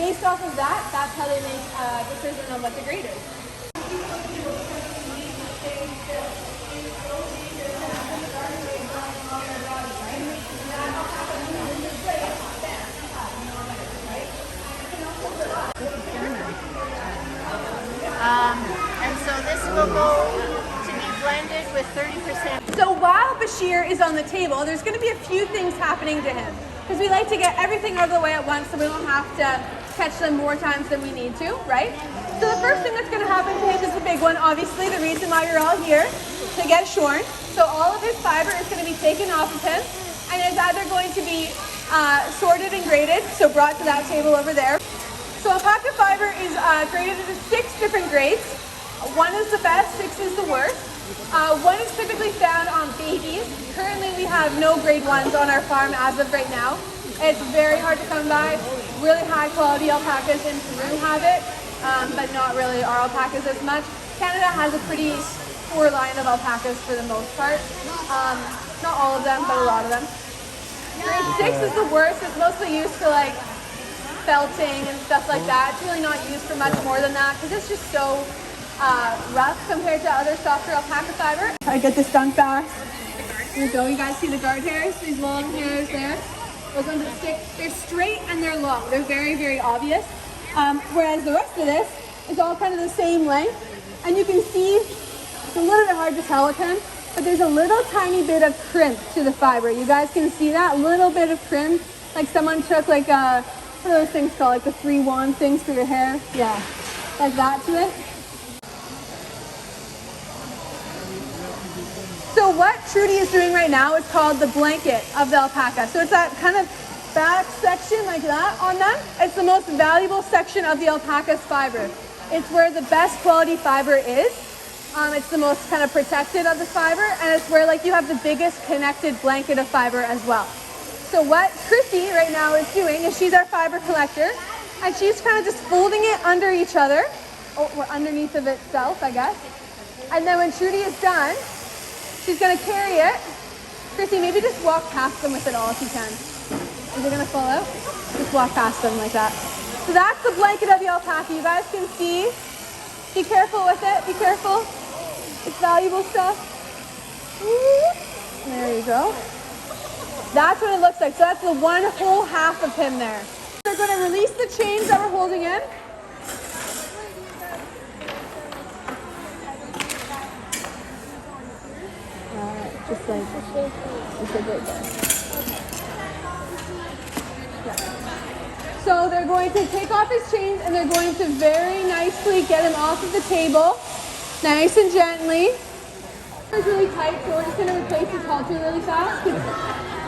based off of that, that's how they make a decision on what the grade is. And so this will go to be blended with 30%. So while Bashir is on the table, there's going to be a few things happening to him because we like to get everything out of the way at once so we don't have to catch them more times than we need to, right? So the first thing that's going to happen to him is the big one, obviously, the reason why you're all here, to get shorn. So all of his fiber is going to be taken off of him and is either going to be sorted and graded, so brought to that table over there. So alpaca fiber is graded into 6 different grades. 1 is the best, 6 is the worst. 1 is typically found on babies. Currently we have no grade 1s on our farm as of right now. It's very hard to come by. Really high quality alpacas in Peru have it, but not really our alpacas as much. Canada has a pretty poor line of alpacas for the most part. Not all of them, but a lot of them. Grade 6 is the worst. It's mostly used for like felting and stuff like that. It's really not used for much more than that because it's just so rough compared to other softer alpaca fiber. I get this done fast. Here we go. You guys see the guard hairs? These long hairs there. Those ones that stick. They're straight and they're long. They're very, very obvious. Whereas the rest of this is all kind of the same length. And you can see, it's a little bit hard to tell with him, but there's a little tiny bit of crimp to the fiber. You guys can see that little bit of crimp, like someone took like a, what are those things called? Like the 3-1 things for your hair? Yeah, like that to it. So what Trudy is doing right now is called the blanket of the alpaca. So it's that kind of back section like that on them. It's the most valuable section of the alpaca's fiber. It's where the best quality fiber is. It's the most kind of protected of the fiber, and it's where like you have the biggest connected blanket of fiber as well. So what Chrissy right now is doing is she's our fiber collector, and she's kind of just folding it under each other, or underneath of itself, I guess. And then when Trudy is done, she's gonna carry it. Chrissy, maybe just walk past them with it all if you can. Is it gonna fall out? Just walk past them like that. So that's the blanket of the alpaca. You guys can see. Be careful with it, be careful. It's valuable stuff. There you go. That's what it looks like. So that's the one whole half of him there. We're gonna release the chains that we're holding in. Just like right there. Yeah. So they're going to take off his chains and they're going to very nicely get him off of the table, nice and gently. It's really tight, so we're just going to replace his halter really fast.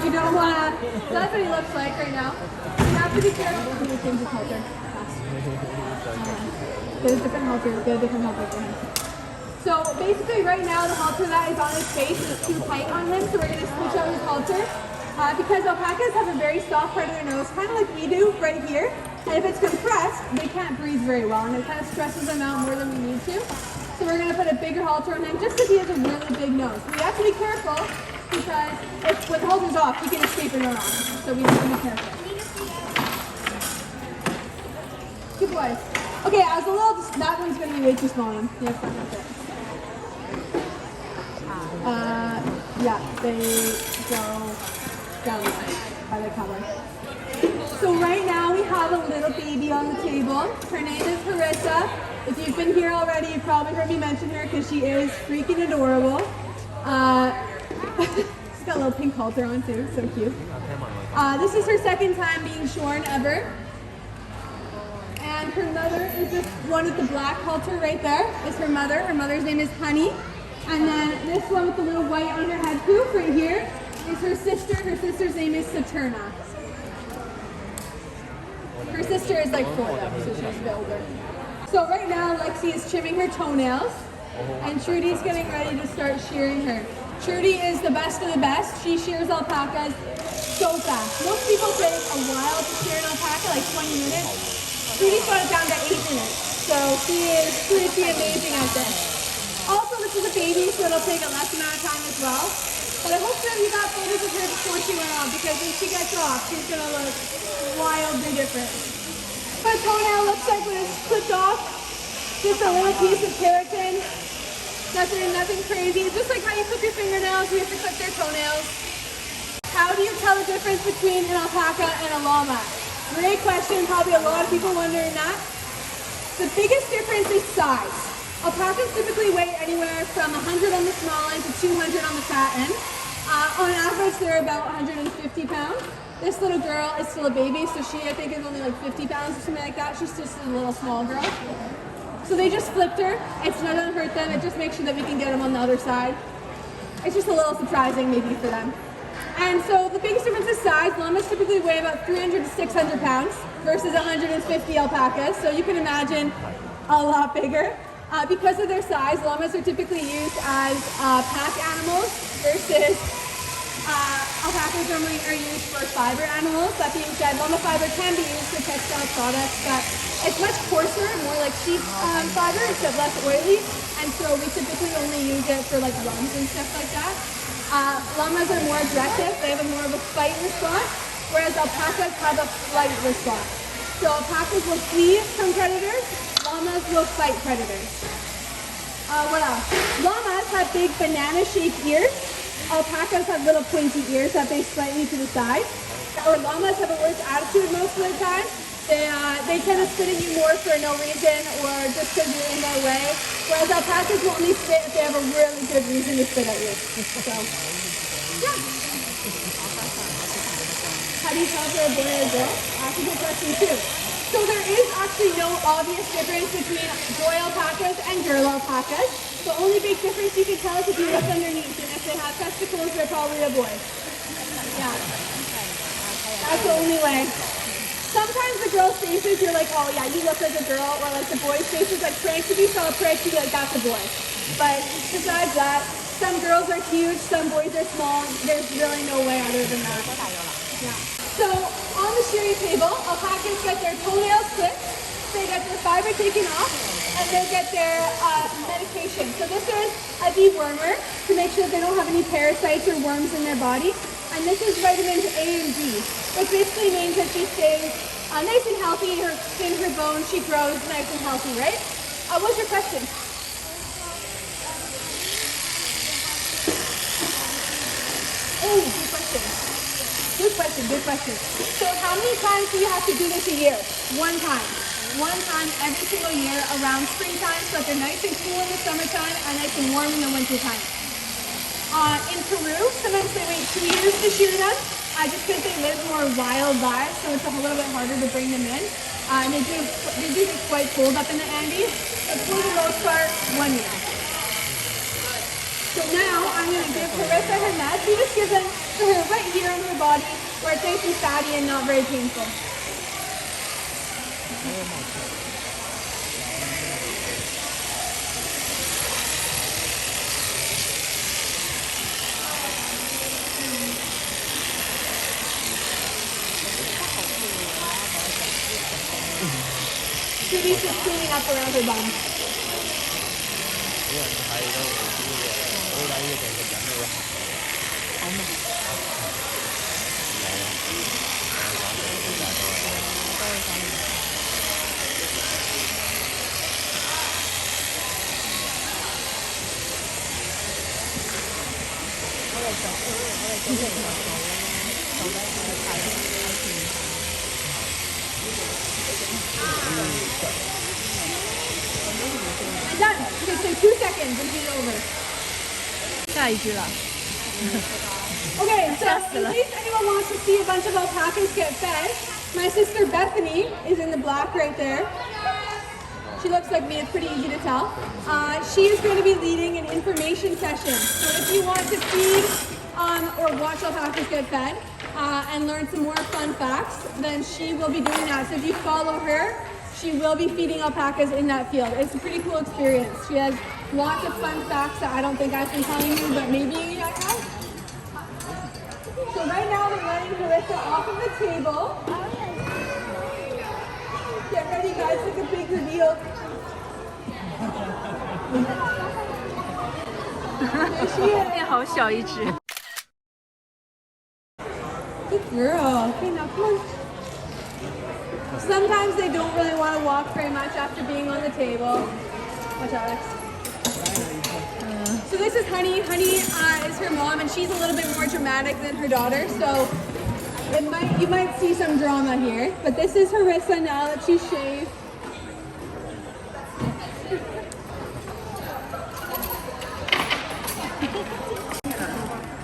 You don't want to. That's what he looks like right now. You have to be careful when you change his halter. Get a different halter. Get a different halter for him. So basically right now the halter that is on his face is too tight on him, so we're going to switch out his halter. Because alpacas have a very soft part of their nose, kind of like we do right here. And if it's compressed, they can't breathe very well, and it kind of stresses them out more than we need to. So we're going to put a bigger halter on him just because he has a really big nose. We have to be careful because when the halter's off, he can escape and run off. So we have to be careful. Good boys. Okay, I was a little, that one's going to be way too small on him. Yes, that's not it. Yeah, they go down by the color. So right now we have a little baby on the table. Her name is Harissa. If you've been here already, you've probably heard me mention her because she is freaking adorable. She's got a little pink halter on too, so cute. This is her second time being shorn ever. And her mother is this one with the black halter right there. Is her mother. Her mother's name is Honey. And then this one with the little white on her head poof right here is her sister. Her sister's name is Saturna. Her sister is like 4 though, so she's a bit older. So right now Lexi is trimming her toenails and Trudy's getting ready to start shearing her. Trudy is the best of the best. She shears alpacas so fast. Most people take a while to shear an alpaca, like 20 minutes. Trudy's got it down to 8 minutes. So she is pretty amazing at this. Also, this is a baby, so it'll take a less amount of time as well. But I hope that you got photos of her before she went on, because when she gets off, she's going to look wildly different. Her toenail looks like when it's clipped off. Just a little piece of keratin. Nothing crazy. Just like how you clip your fingernails, you have to clip their toenails. How do you tell the difference between an alpaca and a llama? Great question. Probably a lot of people wondering that. The biggest difference is size. Alpacas typically weigh anywhere from 100 on the small end to 200 on the fat end. On average, they're about 150 pounds. This little girl is still a baby, so she, I think, is only like 50 pounds or something like that. She's just a little small girl. So they just flipped her. It's not gonna hurt them. It just makes sure that we can get them on the other side. It's just a little surprising maybe for them. And so the biggest difference is size. Llamas typically weigh about 300 to 600 pounds versus 150 alpacas. So you can imagine a lot bigger. Because of their size, llamas are typically used as pack animals versus alpacas normally are used for fiber animals. That being said, llama fiber can be used for textile products, but it's much coarser, more like sheep fiber, except less oily. And so we typically only use it for like runs and stuff like that. Llamas are more aggressive. They have more of a fight response, whereas alpacas have a flight response. So alpacas will flee from predators. Llamas will fight predators. What else? Llamas have big banana-shaped ears. Alpacas have little pointy ears that they slightly to the side. Or llamas have a worse attitude most of the time. They tend to spit at you more for no reason or just because you're in their way. Whereas alpacas will only spit if they have a really good reason to spit at you. So, yeah. How do you tell if they're a boy or a girl? That's a good question too. So there is actually no obvious difference between boy alpacas and girl alpacas. The only big difference you can tell is if you look underneath, and if they have testicles, they're probably a boy. Yeah. That's the only way. Sometimes the girls' faces, you're like, oh yeah, you look like a girl, or like the boys' faces, like pranks, if you saw a prank, you'd be like, that's a boy. But besides that, some girls are huge, some boys are small. There's really no way other than that. Yeah. So on the shearing table, alpacas get their toenails clipped, they get their fiber taken off, and they get their medication. So this is a dewormer to make sure that they don't have any parasites or worms in their body. And this is vitamins A and D, which basically means that she stays nice and healthy, her skin, her bones, she grows nice and healthy, right? What's your question? Oh, good question. Good question. So how many times do you have to do this a year? One time. One time every single year around springtime, so that they're nice and cool in the summertime and nice and warm in the wintertime. In Peru, sometimes they wait 2 years to shear them, just because they live more wild lives, so it's a little bit harder to bring them in. And they do get quite cold up in the Andes, but for the most part, 1 year. So now I'm going to give Carissa her meds. We just give them to her right here on her body, where it's nice and fatty and not very painful. Judy's just cleaning up around her bum. I'm done. Okay, so 2 seconds and she's over. 下一句了。 Okay, so in case anyone wants to see a bunch of alpacas get fed, my sister Bethany is in the black right there. She looks like me, it's pretty easy to tell. She is going to be leading an information session. So if you want to feed or watch alpacas get fed and learn some more fun facts, then she will be doing that. So if you follow her, she will be feeding alpacas in that field. It's a pretty cool experience. She has lots of fun facts that I don't think I've been telling you, but maybe I have. So right now we're letting Carissa off of the table. Get ready guys, it's a big reveal. There she is. 变好小一只。 Good girl. Okay, now come on. Sometimes they don't really want to walk very much after being on the table. Watch Alex. So this is Honey. Honey is her mom, and she's a little bit more dramatic than her daughter. So you might see some drama here. But this is Harissa now that she's shaved.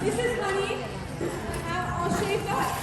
This is Honey. Now I'll shave that.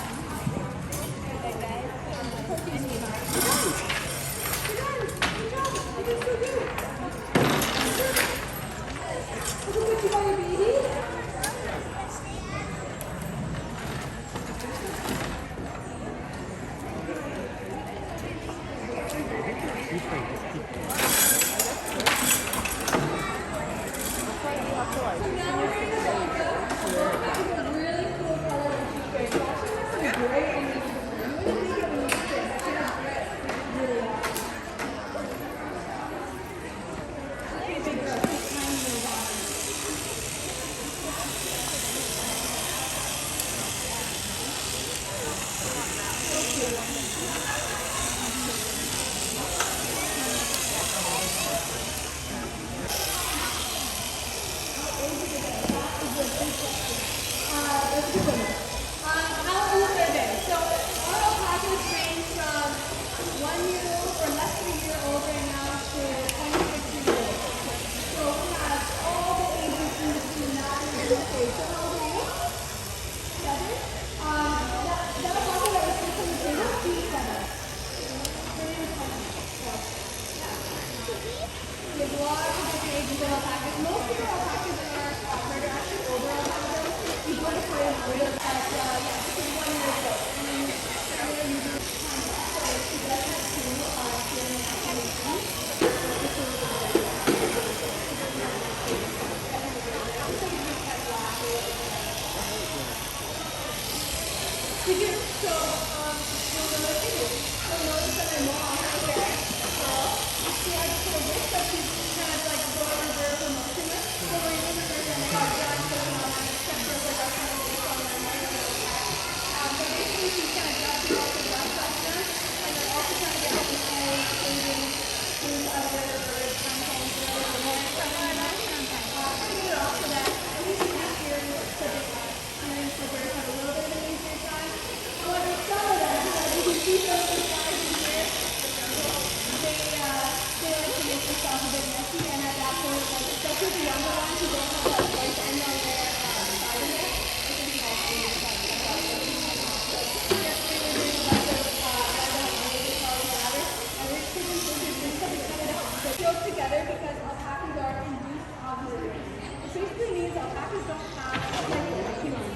Together because alpacas are induced ovulation. It basically means alpacas don't have like humans.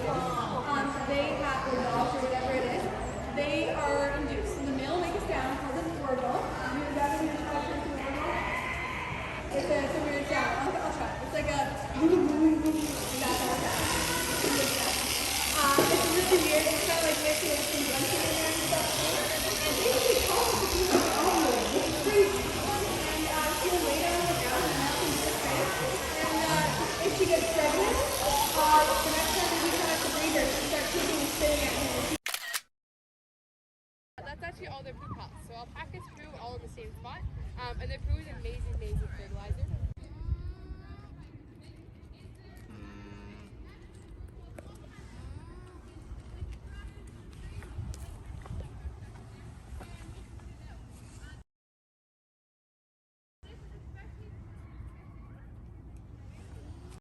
They have their dogs or whatever it is. They are induced. So the male makes a sound called an orgle. You ever heard of an orgle? It's a weird sound. I'll try. It's like a that's all that. It's really weird. It's kind of like this. There's some junction in there and stuff. And basically calls it the human ovulate. It's crazy. If she gets pregnant, the next time we come out to breed her, she starts kicking and spitting at him. That's actually all their poo pots. So alpacas poo all in the same spot, and they poo